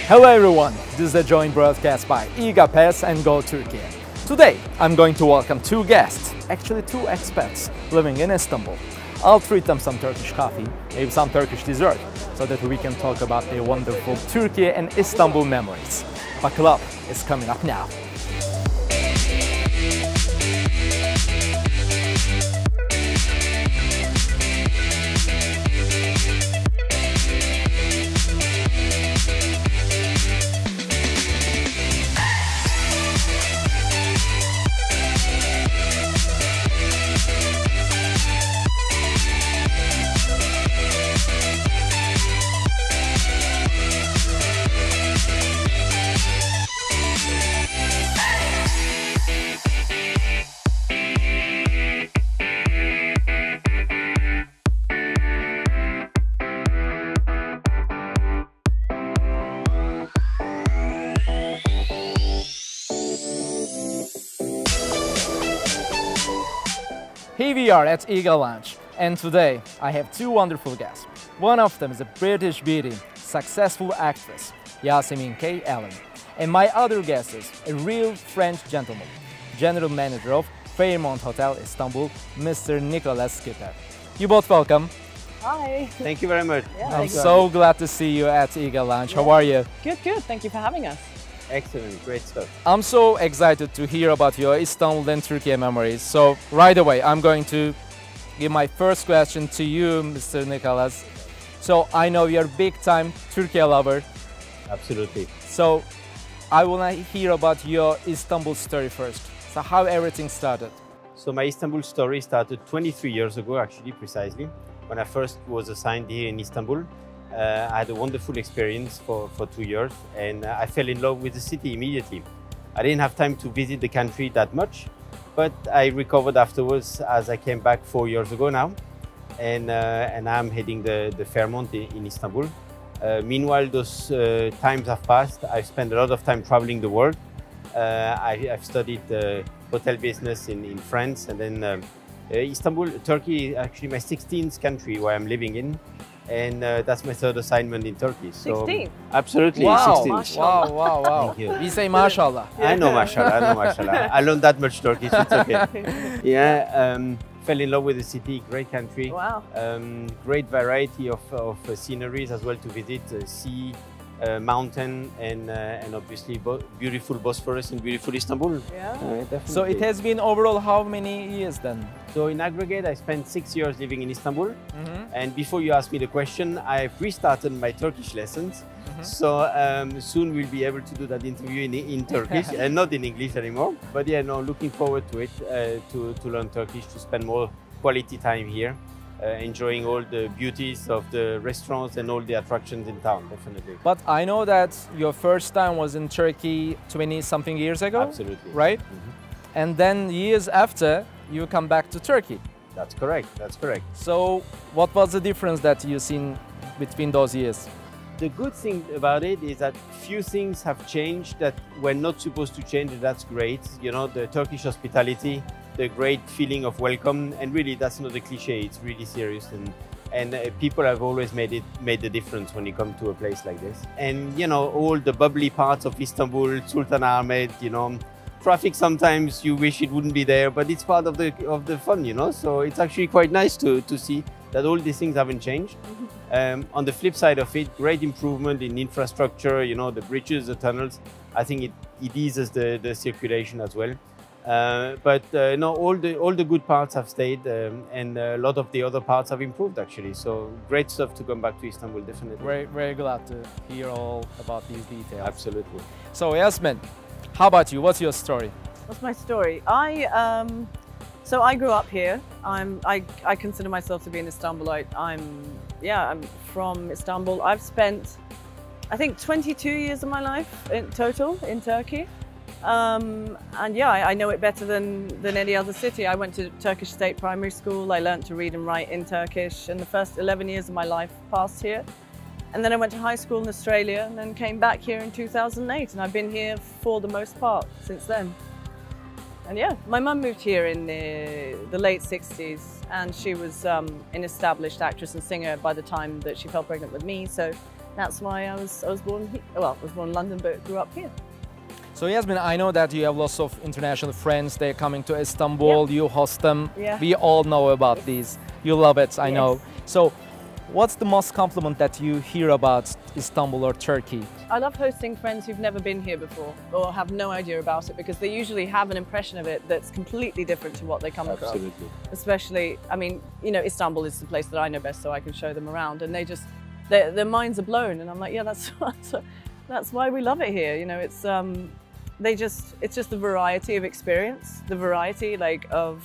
Hello everyone, this is a joint broadcast by İGA and Go Türkiye. Today I'm going to welcome two guests, actually two expats living in Istanbul. I'll treat them some Turkish coffee, maybe some Turkish dessert, so that we can talk about their wonderful Turkey and Istanbul memories. Buckle up, it's coming up now. Here we are at İGA Lounge, and today I have two wonderful guests. One of them is a British beauty, successful actress, Yasemin Kay Allen. And my other guest is a real French gentleman, General Manager of Fairmont Hotel Istanbul, Mr. Nicolas Kipper. You both welcome. Hi. Thank you very much. Yeah, I'm so glad to see you at İGA Lounge. How are you? Good, good. Thank you for having us. Excellent, great stuff. I'm so excited to hear about your Istanbul and Turkey memories. So right away, I'm going to give my first question to you, Mr. Nicolas. So I know you're a big-time Turkey lover. Absolutely. So I want to hear about your Istanbul story first. So how everything started. So my Istanbul story started 23 years ago, actually, precisely, when I first was assigned here in Istanbul. I had a wonderful experience for 2 years, and I fell in love with the city immediately. I didn't have time to visit the country that much, but I recovered afterwards as I came back 4 years ago now, and I'm heading the Fairmont in Istanbul. Meanwhile, those times have passed. I've spent a lot of time traveling the world. I've studied hotel business in France, and then Istanbul, Turkey, actually my 16th country where I'm living in. And that's my third assignment in Turkey. So, 16? Absolutely, Wow, 16. wow. Thank you. We say mashallah. I know mashallah. I learned that much Turkish, it's okay. Yeah, fell in love with the city, great country. Wow. Great variety of sceneries as well to visit, sea, mountain, and obviously beautiful Bosphorus and beautiful Istanbul. Yeah. Definitely. So it has been overall how many years then? So in aggregate, I spent 6 years living in Istanbul. And before you ask me the question, I've restarted my Turkish lessons. So soon we'll be able to do that interview in Turkish and not in English anymore. But yeah, no, looking forward to it, to learn Turkish, to spend more quality time here, enjoying all the beauties of the restaurants and all the attractions in town, definitely. But I know that your first time was in Turkey 20-something years ago. Absolutely. Right? And then years after, you come back to Turkey. That's correct, that's correct. So what was the difference that you've seen between those years? The good thing about it is that few things have changed that were not supposed to change, and that's great. You know, the Turkish hospitality, the great feeling of welcome, and really that's not a cliche, it's really serious, and people have always made the difference when you come to a place like this. And you know, all the bubbly parts of Istanbul, Sultanahmet, you know, traffic sometimes you wish it wouldn't be there, but it's part of the fun, you know. So it's actually quite nice to see that all these things haven't changed. On the flip side of it, great improvement in infrastructure, you know, the bridges, the tunnels. I think it eases the circulation as well. But no, all the good parts have stayed, and a lot of the other parts have improved actually. So great stuff to come back to Istanbul, definitely. Very, very glad to hear all about these details. Absolutely. So Yasmin, how about you? What's your story? What's my story? So I grew up here. I consider myself to be an Istanbulite. I'm from Istanbul. I've spent, I think, 22 years of my life in total in Turkey. And yeah, I know it better than any other city. I went to Turkish State Primary School. I learned to read and write in Turkish, and the first 11 years of my life passed here. And then I went to high school in Australia and then came back here in 2008, and I've been here for the most part since then. And yeah, my mum moved here in the late 60s, and she was an established actress and singer by the time that she fell pregnant with me. So that's why I was born here. Well, I was born in London, but grew up here. So Yasemin, I know that you have lots of international friends. They're coming to Istanbul. Yep. You host them. Yeah. We all know about these. You love it, I know. Yes. So, what's the most compliment that you hear about Istanbul or Turkey? I love hosting friends who've never been here before or have no idea about it, because they usually have an impression of it that's completely different to what they come across. Absolutely. Especially, I mean, you know, Istanbul is the place that I know best, so I can show them around, and they just, their minds are blown, and I'm like, yeah, that's why we love it here. You know, it's it's just the variety of experience, the variety like of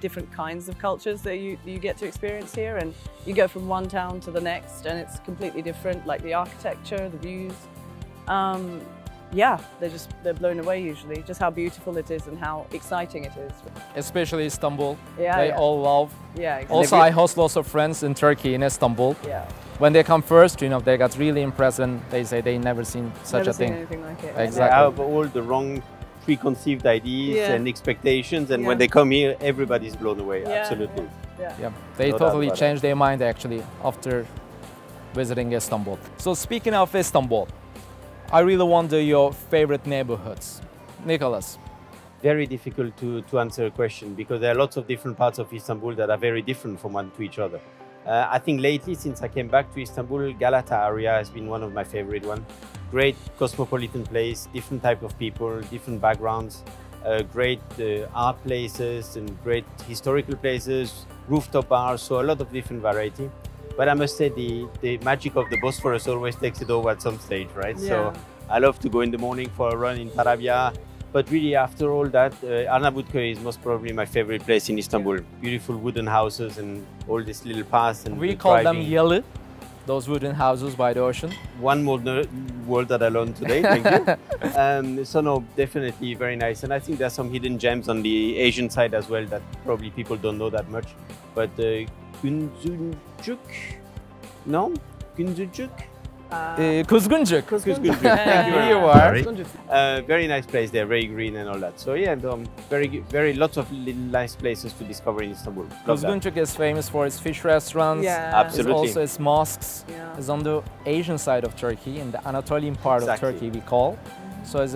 different kinds of cultures that you get to experience here, and you go from one town to the next and it's completely different, like the architecture, the views. Yeah, they're blown away usually, just how beautiful it is and how exciting it is. Especially Istanbul. Yeah, They yeah. all love. Yeah, exactly. Also, I host lots of friends in Turkey, in Istanbul. Yeah. When they come first, you know, they got really impressed and they say they never seen such Never a thing. seen anything like it. Exactly. They have all the wrong preconceived ideas Yeah. and expectations, and Yeah. when they come here, everybody's blown away. Yeah, Absolutely. Yeah. Yeah, they No doubt totally about it. changed their mind actually after visiting Istanbul. So speaking of Istanbul, I really wonder your favorite neighborhoods. Nicolas. Very difficult to answer a question, because there are lots of different parts of Istanbul that are very different from one to each other. I think lately, since I came back to Istanbul, Galata area has been one of my favorite ones. Great cosmopolitan place, different type of people, different backgrounds, great art places and great historical places, rooftop bars, so a lot of different variety. But I must say the magic of the Bosphorus always takes it over at some stage, right? Yeah. So I love to go in the morning for a run in Tarabya. But really, after all that, Arnavutköy is most probably my favorite place in Istanbul. Beautiful wooden houses and all these little paths. And We the call them driving. yalı, those wooden houses by the ocean. One more word that I learned today, thank you. So no, definitely very nice. And I think there's some hidden gems on the Asian side as well that probably people don't know that much. But Kuzguncuk? No? Kuzguncuk? Kuzguncuk. Kuzguncuk. Here you are. Very nice place there, very green and all that. So yeah, very lots of little nice places to discover in Istanbul. Love that. Kuzguncuk is famous for its fish restaurants. Yeah. Absolutely. It's also its mosques. Yeah. It's on the Asian side of Turkey, in the Anatolian part Exactly. of Turkey we call. So it's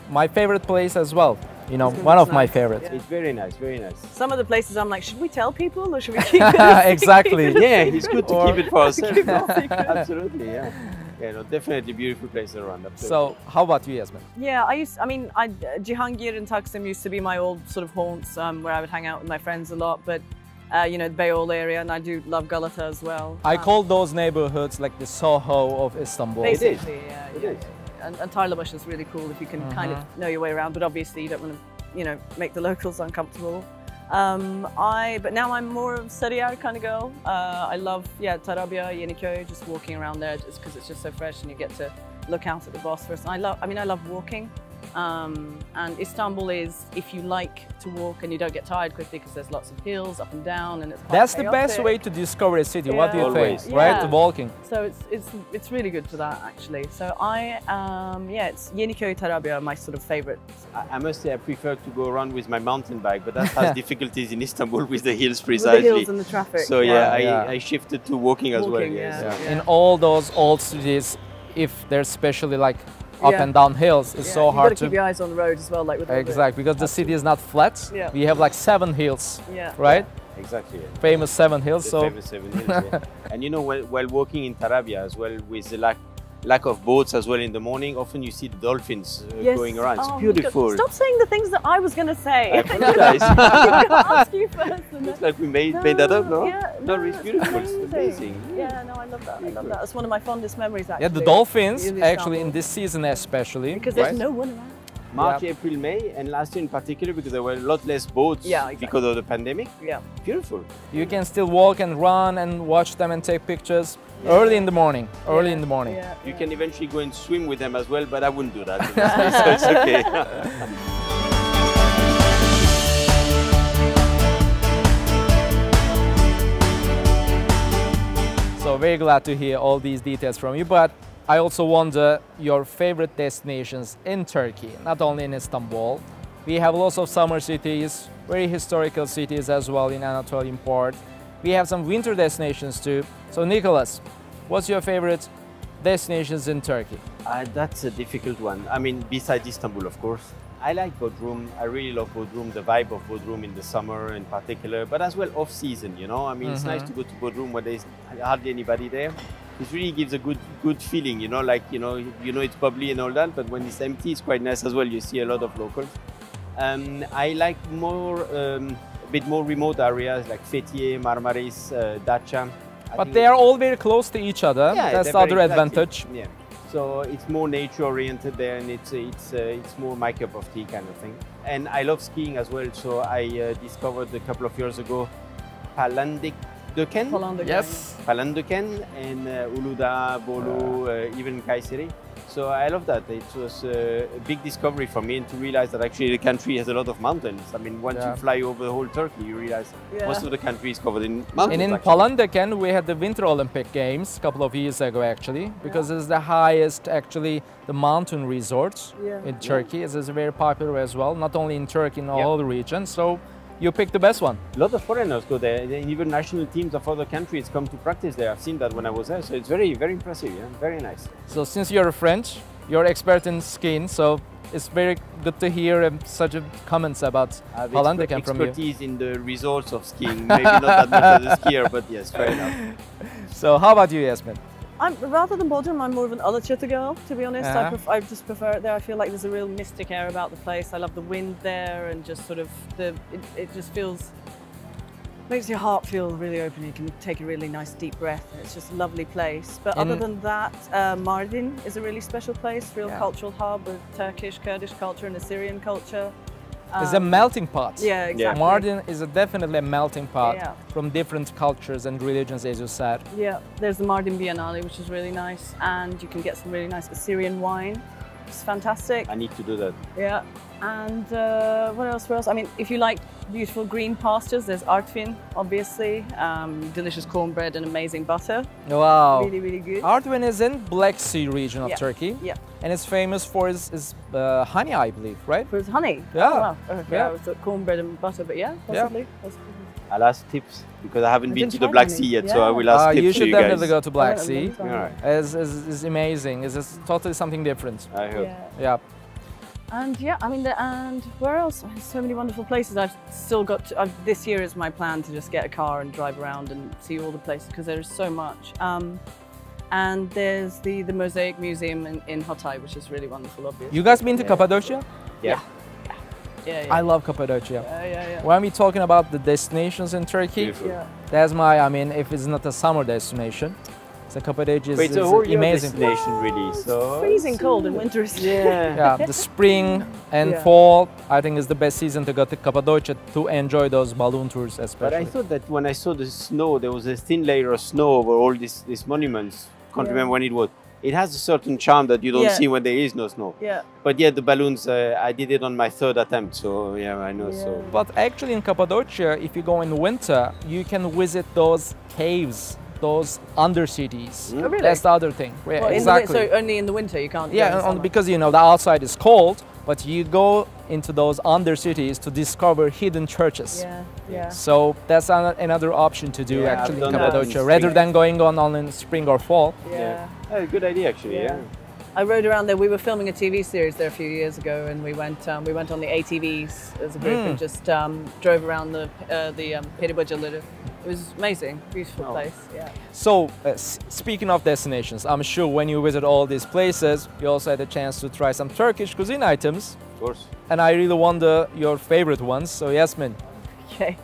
my favorite place as well. You know, Kuzguncuk's one of my nice. favorites. It's very nice, very nice. Some of the places I'm like, should we tell people or should we keep it a secret? Exactly. Yeah, it's good to keep it for ourselves. Keep it a secret. Absolutely, yeah. Yeah, no, definitely beautiful places around. Absolutely. So how about you, Yasemin? Yeah, Cihangir and Taksim used to be my old sort of haunts where I would hang out with my friends a lot, but you know, the Beyoğlu area, and I do love Galata as well. I call those neighborhoods like the Soho of Istanbul. Basically, yeah. It yeah. is. And Tarlabaşı is really cool if you can kind of know your way around, but obviously you don't want to, you know, make the locals uncomfortable. But now I'm more of Sarıyer kind of girl. I love, Tarabya, Yeniköy, just walking around there just because it's just so fresh and you get to look out at the Bosphorus. And I love walking. And Istanbul is, if you like to walk and you don't get tired quickly because there's lots of hills up and down and it's quite That's the best chaotic. way to discover a city. What do you Always. think? Right? Yeah. Walking. So it's really good for that actually. So it's Yeniköy, Tarabya are my sort of favorite. I must say I prefer to go around with my mountain bike, but that has difficulties in Istanbul with the hills With precisely. the hills and the traffic. So Yeah. I shifted to walking as well. Walking, Yes. yeah. In all those old cities, if they're especially like up Yeah. and down hills, it's so You've hard got to keep your eyes on the road as well, like with all the- Exactly, because the city is not flat. Yeah. We have like 7 hills, Yeah. right? Exactly. Yeah. Famous 7 hills. The So famous 7 hills. Yeah. And you know, while walking in Tarabya as well, with the lack of boats as well in the morning, often you see the dolphins Yes. going around. It's Oh my beautiful. God. Stop saying the things that I was going to say. I apologize. I'm going to ask you first. And Looks then... like we made that up, no? Yeah, No, it's beautiful. It's amazing. amazing. Yeah, no, I love that. I love that. It's one of my fondest memories actually. yeah, the dolphins in actually in Istanbul. this season especially, Because right? there's no one around. March, Yeah. April, May, and last year in particular because there were a lot less boats Yeah, exactly. because of the pandemic. Yeah. Beautiful. You can still walk and run and watch them and take pictures early in the morning. Early in the morning. Yeah, You yeah. can eventually go and swim with them as well, but I wouldn't do that. So it's okay. So very glad to hear all these details from you, but I also wonder your favorite destinations in Turkey, not only in Istanbul. We have lots of summer cities, very historical cities as well in Anatolian part. We have some winter destinations too. So Nicolas, what's your favorite destinations in Turkey? That's a difficult one. I mean, besides Istanbul, of course. I like Bodrum. I really love Bodrum, the vibe of Bodrum in the summer in particular, but as well off-season, you know. I mean, it's nice to go to Bodrum when there's hardly anybody there. It really gives a good feeling, you know, like, you know it's bubbly and all that, but when it's empty, it's quite nice as well. You see a lot of locals. I like more, a bit more remote areas like Fethiye, Marmaris, Datça. But they are all very close to each other. Yeah, that's the other advantage. Yeah. So it's more nature-oriented there, and it's more my cup of tea kind of thing. And I love skiing as well. So I discovered a couple of years ago Palandöken. Yes. Palandöken and Uludağ, Bolu, even Kayseri. So I love that. It was a big discovery for me, and to realize that actually the country has a lot of mountains. I mean, once you fly over the whole Turkey, you realize most of the country is covered in mountains. And in Palandöken, we had the Winter Olympic Games a couple of years ago, actually, because it's the highest, actually, the mountain resort in Turkey. It's very popular as well, not only in Turkey, in all the region. So you picked the best one. A lot of foreigners go there, and even national teams of other countries come to practice there. I've seen that when I was there, so it's very, very impressive. Yeah, very nice. So since you're a French, you're expert in skiing, so it's very good to hear such comments about Palandöken from you. Expertise in the resorts of skiing, maybe not that much as a skier, but yes, fair enough. So how about you, Yasemin? Rather than Bodrum, I'm more of an Alaçatı girl, to be honest. I just prefer it there. I feel like there's a real mystic air about the place. I love the wind there, and just sort of it just makes your heart feel really open. You can take a really nice deep breath. It's just a lovely place. But other than that, Mardin is a really special place, real cultural hub with Turkish, Kurdish culture and Assyrian culture. It's a melting pot. Yeah, exactly. Mardin is definitely a melting pot from different cultures and religions, as you said. Yeah, there's the Mardin Biennale, which is really nice, and you can get some really nice Assyrian wine. It's fantastic. I need to do that. Yeah, and what else? I mean, if you like beautiful green pastures, there's Artvin, obviously. Delicious cornbread and amazing butter. Wow. Really, really good. Artvin is in Black Sea region of Turkey. Yeah. And it's famous for its honey, I believe, right? For its honey? Yeah. Oh, wow. Yeah, it's cornbread and butter, but possibly. I'll ask tips because I haven't been to the Black Sea yet, so I will ask tips you should to you definitely guys. go to Black Sea. Right. It's amazing. It's totally something different. I hope. Yeah. And I mean, and where else? So many wonderful places. I've still got to, this year is my plan to just get a car and drive around and see all the places because there's so much. And there's the Mosaic Museum in Hatay, which is really wonderful, obviously. You guys been to Cappadocia? Yeah. I love Cappadocia. Yeah. When we're talking about the destinations in Turkey, that's I mean, if it's not a summer destination, so Cappadocia is an amazing destination, really. So it's freezing cold in winter. Yeah, the spring and fall, I think, is the best season to go to Cappadocia to enjoy those balloon tours, especially. But I thought that when I saw the snow, there was a thin layer of snow over all these monuments. Can't remember when it was. It has a certain charm that you don't see when there is no snow. Yeah. But the balloons, I did it on my third attempt, so I know. So. But actually in Cappadocia, if you go in winter, you can visit those caves, those undercities. Oh, really? That's the other thing. Yeah, well, exactly. So only in the winter you can't. Because the outside is cold, but you go into those undercities to discover hidden churches. Yeah. So that's another option to do actually in Cappadocia, rather than going on in spring or fall. Yeah. Good idea actually. Yeah. I rode around there. We were filming a TV series there a few years ago, and we went on the ATVs as a group and just drove around the Peribacaları. It was amazing, beautiful place. Yeah. So, speaking of destinations, I'm sure when you visit all these places, you also had a chance to try some Turkish cuisine items. Of course. And I really wonder your favorite ones. So, Yasemin. Okay.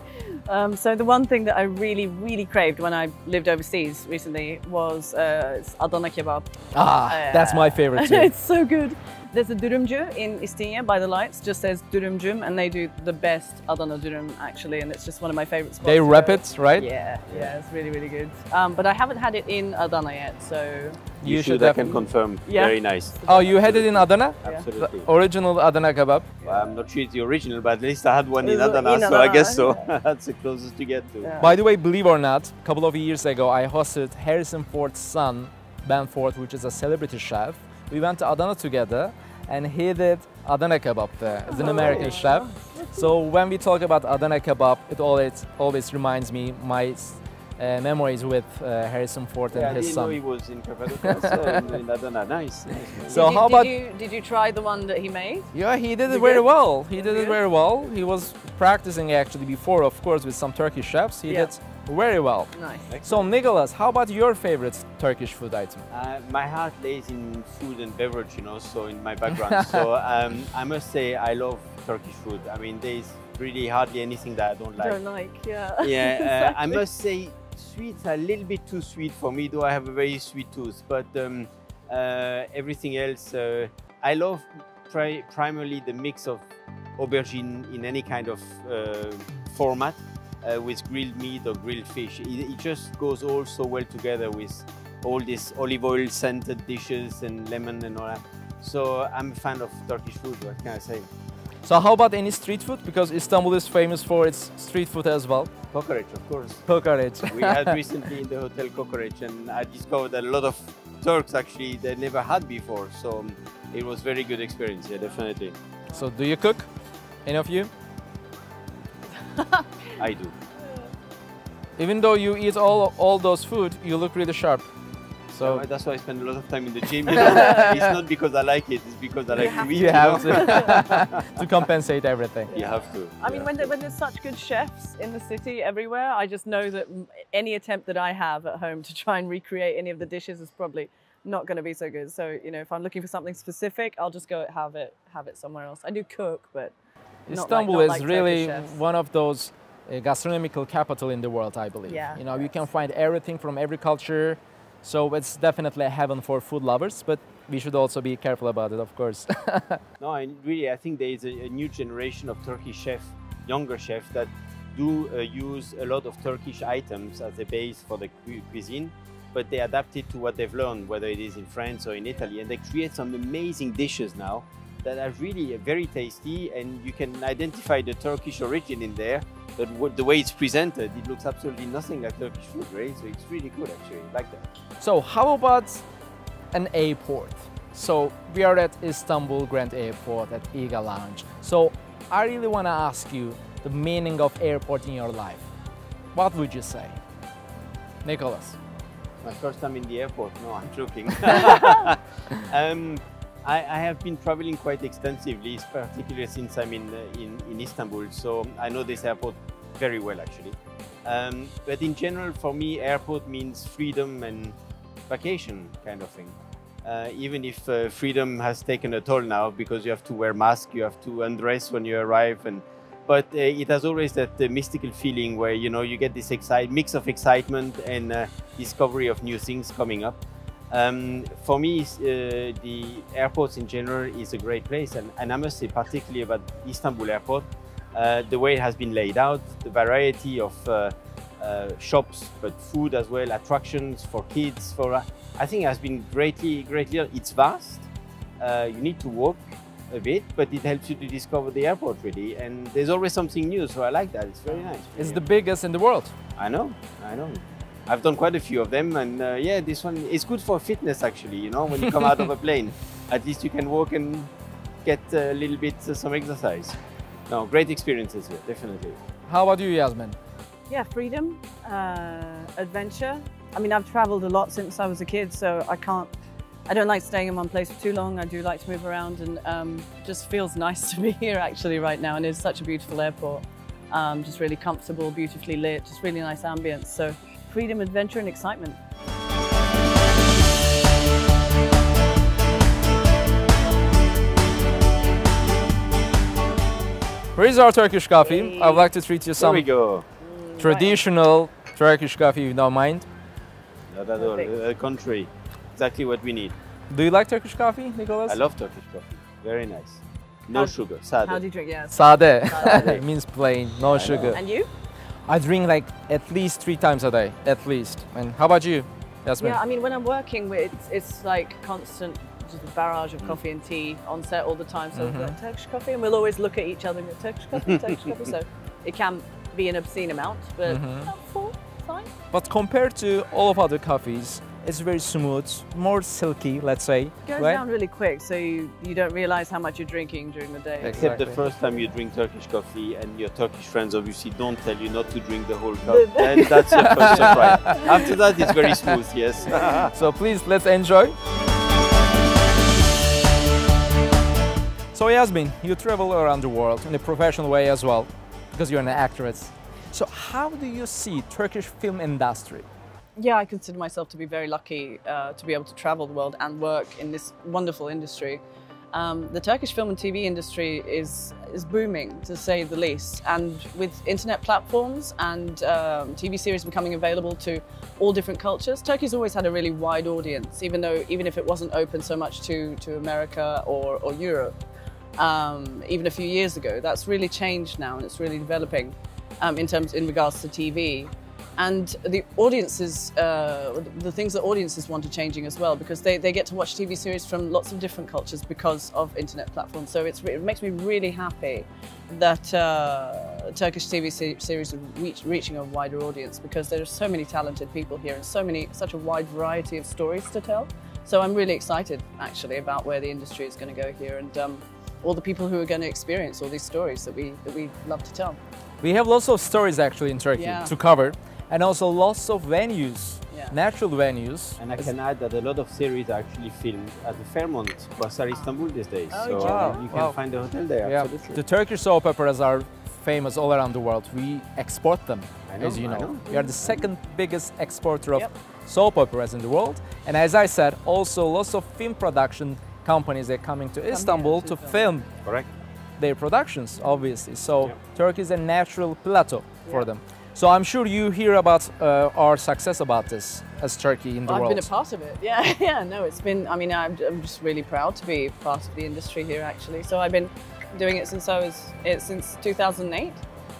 So the one thing that I really, really craved when I lived overseas recently was Adana kebab. That's my favorite too. It's so good. There's a dürümcü in Istinye by the lights, just says dürümcüm, and they do the best Adana dürüm actually, and it's just one of my favorite spots. They wrap it, right? Yeah, it's really, really good. But I haven't had it in Adana yet, so... You should, I can confirm. Very nice. Oh, you had it in Adana? Absolutely. The original Adana kebab? Well, I'm not sure it's the original, but at least I had one in Adana, so I guess so. That's the closest to get to. By the way, believe or not, a couple of years ago, I hosted Harrison Ford's son, Ben Ford, which is a celebrity chef. We went to Adana together, and he did Adana kebab there as an American chef. So when we talk about Adana kebab, it always reminds me my memories with Harrison Ford and Yeah, I his didn't son. know he was in Cappadocia in Adana. Nice. So how about? Did you try the one that he made? Yeah, he did Was it it very good? well. He Was did it it good? very well. He was practicing actually before, of course, with some Turkish chefs. He Yeah. did very well. Nice. So Nicolas, how about your favorite Turkish food item? My heart lays in food and beverage, you know, so in my background. So I must say I love Turkish food. I mean, there's really hardly anything that I don't like. Don't like, yeah. Yeah, I Exactly. must say sweets are a little bit too sweet for me, though I have a very sweet tooth. But everything else, I love primarily the mix of aubergine in any kind of format with grilled meat or grilled fish. It just goes all so well together with all these olive oil scented dishes and lemon and all that. So I'm a fan of Turkish food, what can I say? So how about any street food? Because Istanbul is famous for its street food as well. Kokoreç, of course. Kokoreç. We had recently in the hotel Kokoreç, and I discovered that a lot of Turks actually they never had before. So it was very good experience, yeah, definitely. So do you cook? Any of you? I do. Even though you eat all those food, you look really sharp. So That's why I spend a lot of time in the gym. You know? It's not because I like it; it's because I like to eat. you have to to compensate everything. You have to. I mean, when there's such good chefs in the city everywhere, I just know that any attempt that I have at home to try and recreate any of the dishes is probably not going to be so good. So, you know, if I'm looking for something specific, I'll just go have it somewhere else. I do cook, but Istanbul not is like really Turkish chefs. one of those gastronomical capital in the world, I believe. Yeah, You know, you can find everything from every culture. So it's definitely a heaven for food lovers, but we should also be careful about it, of course. No, and really, I think there is a new generation of Turkish chefs, younger chefs, that do use a lot of Turkish items as a base for the cuisine, but they adapt it to what they've learned, whether it is in France or in Italy, and they create some amazing dishes now that are really very tasty, and you can identify the Turkish origin in there, but the way it's presented, it looks absolutely nothing like Turkish food, right? So it's really good, actually, I like that. So how about an airport? So we are at Istanbul Grand Airport at Iga Lounge. So I really want to ask you the meaning of airport in your life. What would you say? Nicolas. My first time in the airport. No, I'm joking. I have been traveling quite extensively, particularly since I'm in Istanbul. So I know this airport very well, actually. But in general, for me, airport means freedom and vacation kind of thing. Even if freedom has taken a toll now because you have to wear masks, you have to undress when you arrive, but it has always that mystical feeling where you get this mix of excitement and discovery of new things coming up. For me, the airports in general is a great place, and I must say particularly about Istanbul airport, the way it has been laid out, the variety of shops, but food as well, attractions for kids. I think it has been greatly. It's vast. You need to walk a bit, but it helps you to discover the airport really, and there's always something new. So I like that. It's very nice. It's the biggest in the world. I know. I've done quite a few of them, and yeah, this one is good for fitness actually. When you come out of a plane, at least you can walk and get a little bit some exercise. No, great experiences here, definitely. How about you, Yasmin? Yeah, freedom, adventure. I mean, I've traveled a lot since I was a kid, so I don't like staying in one place for too long. I do like to move around, and just feels nice to be here actually right now. And it's such a beautiful airport, just really comfortable, beautifully lit, just really nice ambience. So freedom, adventure, and excitement. Here is our Turkish coffee. Hey. I would like to treat you some There we go. traditional Turkish coffee, if you don't mind. Not at all. A country, exactly what we need. Do you like Turkish coffee, Nicolas? I love Turkish coffee. Very nice. No sugar, sade. How do you drink? Yeah. Sade. Sade. Means plain, no sugar. And you? I drink like at least 3 times a day, at least. And how about you, Yasmin? Yeah, I mean, when I'm working, it's like constant just a barrage of coffee and tea on set all the time. So we've got Turkish coffee, and we'll always look at each other and go, Turkish coffee, Turkish coffee. So it can be an obscene amount, but helpful, fine. But compared to all of other coffees, It's very smooth, more silky, let's say. It goes right? down really quick, so you don't realize how much you're drinking during the day. Except the first time you drink Turkish coffee and your Turkish friends obviously don't tell you not to drink the whole cup. And that's your first surprise. After that, it's very smooth, yes. So please, let's enjoy. So Yasemin, you travel around the world in a professional way as well, because you're an actress. So how do you see Turkish film industry? Yeah, I consider myself to be very lucky to be able to travel the world and work in this wonderful industry. The Turkish film and TV industry is booming, to say the least. And with internet platforms and TV series becoming available to all different cultures, Turkey's always had a really wide audience, even if it wasn't open so much to America or Europe. Even a few years ago, that's really changed now, and it's really developing in regards to TV. And the audiences, the things that audiences want are changing as well, because they get to watch TV series from lots of different cultures because of internet platforms. So it makes me really happy that Turkish TV series are reaching a wider audience, because there are so many talented people here and such a wide variety of stories to tell. So I'm really excited actually about where the industry is going to go here, and all the people who are going to experience all these stories that we love to tell. We have lots of stories actually in Turkey to cover, and also lots of venues, natural venues. And I can add that a lot of series are actually filmed at the Fairmont, Basar Istanbul these days. Oh, so wow. you can find a hotel there, absolutely. The Turkish soap operas are famous all around the world. We export them, as you know. We are the second biggest exporter of soap operas in the world. And as I said, also lots of film production companies are coming to Istanbul to film their productions, obviously. So Turkey is a natural plateau for them. So I'm sure you hear about our success about this as Turkey in the world. I've been a part of it. Yeah, no, it's been, I mean, I'm just really proud to be part of the industry here actually. So I've been doing it since 2008,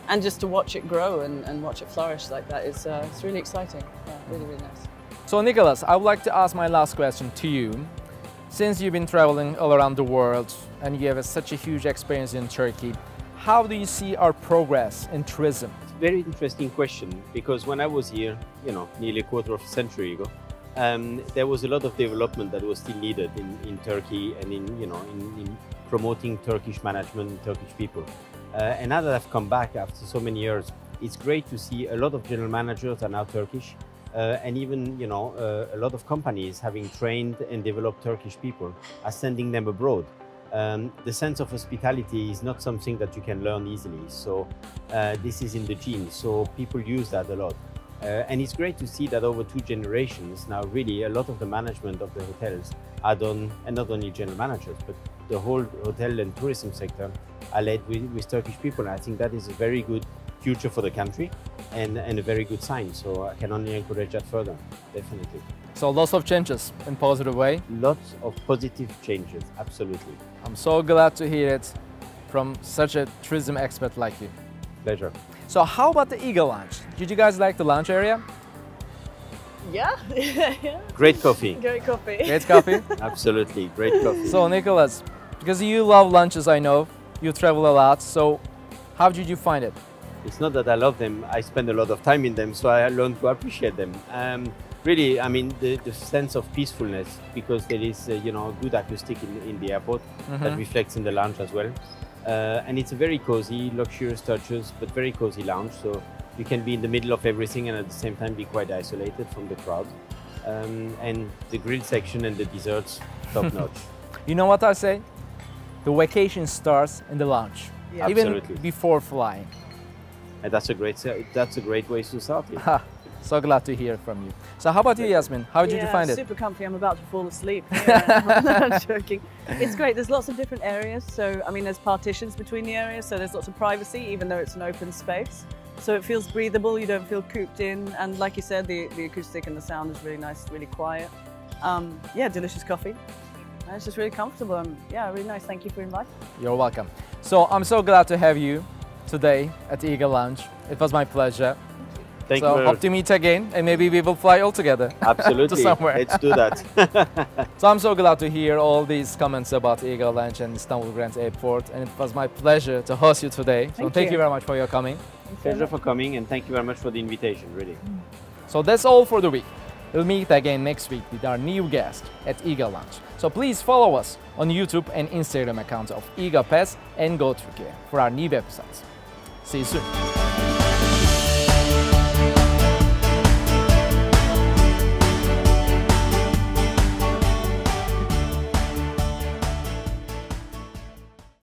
and just to watch it grow and watch it flourish like that is it's really exciting. Yeah, really, really nice. So Nicolas, I would like to ask my last question to you. Since you've been traveling all around the world and you have such a huge experience in Turkey, how do you see our progress in tourism? Very interesting question, because when I was here, nearly a quarter of a century ago, there was a lot of development that was still needed in Turkey and in promoting Turkish management, Turkish people. And now that I've come back after so many years, it's great to see a lot of general managers are now Turkish. And even a lot of companies having trained and developed Turkish people are sending them abroad. The sense of hospitality is not something that you can learn easily, so this is in the genes, so people use that a lot. And it's great to see that over 2 generations now, really a lot of the management of the hotels are done, and not only general managers, but the whole hotel and tourism sector are led with Turkish people. And I think that is a very good future for the country and a very good sign. So I can only encourage that further, definitely. So lots of changes in positive way. Lots of positive changes, absolutely. I'm so glad to hear it from such a tourism expert like you. Pleasure. So how about the Eagle Lounge? Did you guys like the lounge area? Yeah. Great coffee. Great coffee. Great coffee? Absolutely, great coffee. So Nicolas, because you love lunches, I know, you travel a lot, so how did you find it? It's not that I love them, I spend a lot of time in them, so I learned to appreciate them. Really, I mean, the sense of peacefulness, because there is, a good acoustic in the airport that reflects in the lounge as well. And it's a very cozy, luxurious touches, but very cozy lounge. So you can be in the middle of everything and at the same time be quite isolated from the crowd. And the grill section and the desserts, top notch. You know what I say? The vacation starts in the lounge, even before flying. And that's a great way to start it. So glad to hear from you. So how about you, Yasemin? How did you find it? Super comfy. I'm about to fall asleep. I'm joking. It's great. There's lots of different areas. So, I mean, there's partitions between the areas. So there's lots of privacy, even though it's an open space. So it feels breathable. You don't feel cooped in. And like you said, the acoustic and the sound is really nice, really quiet. Yeah, delicious coffee. And it's just really comfortable. Yeah, really nice. Thank you for inviting me. You're welcome. So I'm so glad to have you today at the Eagle Lounge. It was my pleasure. Thank you. So hope to meet again, and maybe we will fly all together. Absolutely. to somewhere. Let's do that. So I'm so glad to hear all these comments about Eagle Lounge and Istanbul Grand Airport, and it was my pleasure to host you today. So thank you very much for your coming. Pleasure for coming, and thank you very much for the invitation, really. So that's all for the week. We'll meet again next week with our new guest at Iga Lounge. So please follow us on YouTube and Instagram accounts of Iga Pes and Go Türkiye for our new episodes. See you soon.